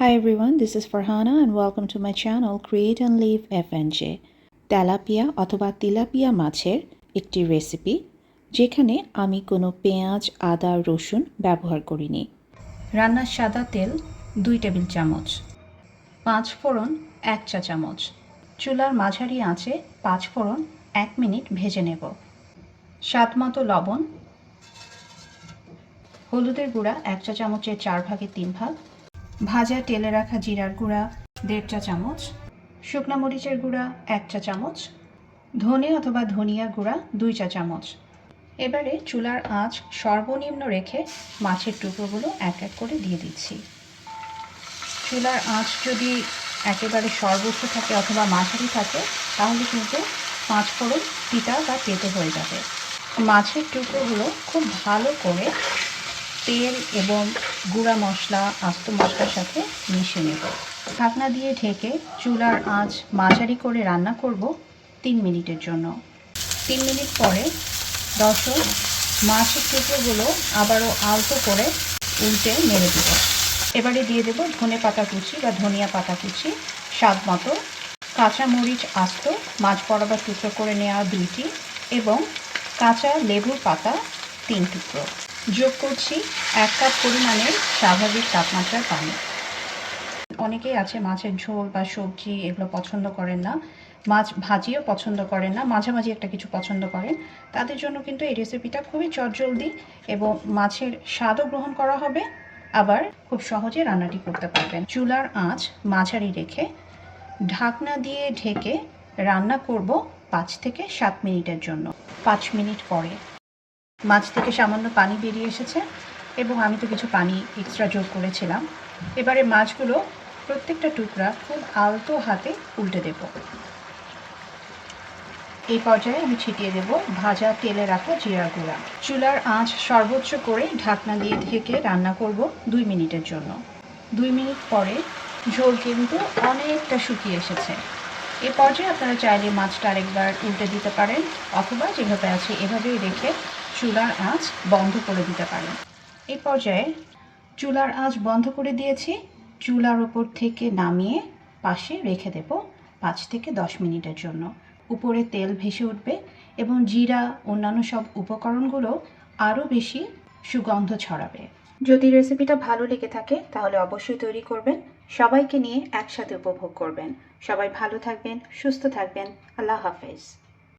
Hi everyone, this is Farhana and welcome to my channel Create and Live FNJ. Tilapia অথবা তিলাপিয়া মাছের একটি recipe যেখানে আমি কোনো পেঁয়াজ, আদা, রসুন ব্যবহার করিনি। রান্নার সাদা তেল 2 টেবিল চামচ, 5 ফোড়ন 1 চা চামচ, চুলার মাঝারি আঁচে 5 ফোড়ন 1 মিনিট ভেজে নেব। স্বাদ মতো লবণ, হলুদের গুঁড়া 1 চা চামচের 4 ভাগে 3 ভাগ, ভাজা তেলে রাখা জিরার গুঁড়া 1.5 চা চামচ, শুকনো মরিচের গুঁড়া 1 চা চামচ, ধনে অথবা ধনিয়া গুঁড়া 2 চা চামচ। এবারে চুলার আঁচ সর্বনিম্ন রেখে মাছের টুকরোগুলো এক এক করে দিয়ে দিচ্ছি। চুলার আঁচ যদি একেবারে সর্বোচ্চ থাকে অথবা মাঝারি থাকে তাহলে কিন্তু 5 ফোড়ন তিতা বা তেতো হয়ে যাবে। মাছের টুকরোগুলো খুব ভালো করে তেল এবং গুঁড়া মশলা, আস্ত মশলার সাথে মিশিয়ে নেব। ঢাকনা দিয়ে ঢেকে চুলার আঁচ মাঝারি করে রান্না করব 3 মিনিটের জন্য। 3 মিনিট পরে দর্শক মাছের টুকরোগুলো আবারও আলতো করে উল্টে নেড়ে দেব। এবারে দিয়ে দেব ধনে পাতা কুচি বা ধনিয়া পাতা কুচি স্বাদ মতো, কাঁচামরিচ আস্ত মাছ বরাবর টুকরো করে নেওয়া 2টি এবং কাঁচা লেবুর পাতা 3 টুকরো। যোগ করছি 1 কাপ পরিমাণের স্বাভাবিক তাপমাত্রার পানি। অনেকেই আছে মাছের ঝোল বা সবজি এগুলো পছন্দ করেন না, মাছ ভাজিও পছন্দ করেন না, মাঝামাঝি একটা কিছু পছন্দ করেন। তাদের জন্য কিন্তু এই রেসিপিটা খুবই চটজলদি এবং মাছের স্বাদও গ্রহণ করা হবে, আবার খুব সহজে রান্নাটি করতে পারবেন। চুলার আঁচ মাঝারি রেখে ঢাকনা দিয়ে ঢেকে রান্না করব 5 থেকে 7 মিনিটের জন্য। 5 মিনিট পরে মাছ থেকে সামান্য পানি বেরিয়ে এসেছে এবং আমি তো কিছু পানি এক্সট্রা যোগ করেছিলাম। এবারে মাছগুলো প্রত্যেকটা টুকরা খুব আলতো হাতে উল্টে দেব। এই পর্যায়ে আমি ছিটিয়ে দেব ভাজা তেলে রাখা জিরার গুঁড়া। চুলার আঁচ সর্বোচ্চ করে ঢাকনা দিয়ে ঢেকে রান্না করব 2 মিনিটের জন্য। 2 মিনিট পরে ঝোল কিন্তু অনেকটা শুকিয়ে এসেছে। এ পর্যায়ে আপনারা চাইলে মাছটা আরেকবার উল্টে দিতে পারেন অথবা যেভাবে আছে এভাবেই রেখে চুলার আঁচ বন্ধ করে দিতে পারেন। এই পর্যায়ে চুলার আঁচ বন্ধ করে দিয়েছি, চুলার ওপর থেকে নামিয়ে পাশে রেখে দেব 5 থেকে 10 মিনিটের জন্য। উপরে তেল ভেসে উঠবে এবং জিরা অন্যান্য সব উপকরণগুলো আরও বেশি সুগন্ধ ছড়াবে। যদি রেসিপিটা ভালো লেগে থাকে তাহলে অবশ্যই তৈরি করবেন, সবাইকে নিয়ে একসাথে উপভোগ করবেন। সবাই ভালো থাকবেন, সুস্থ থাকবেন। আল্লাহ হাফেজ।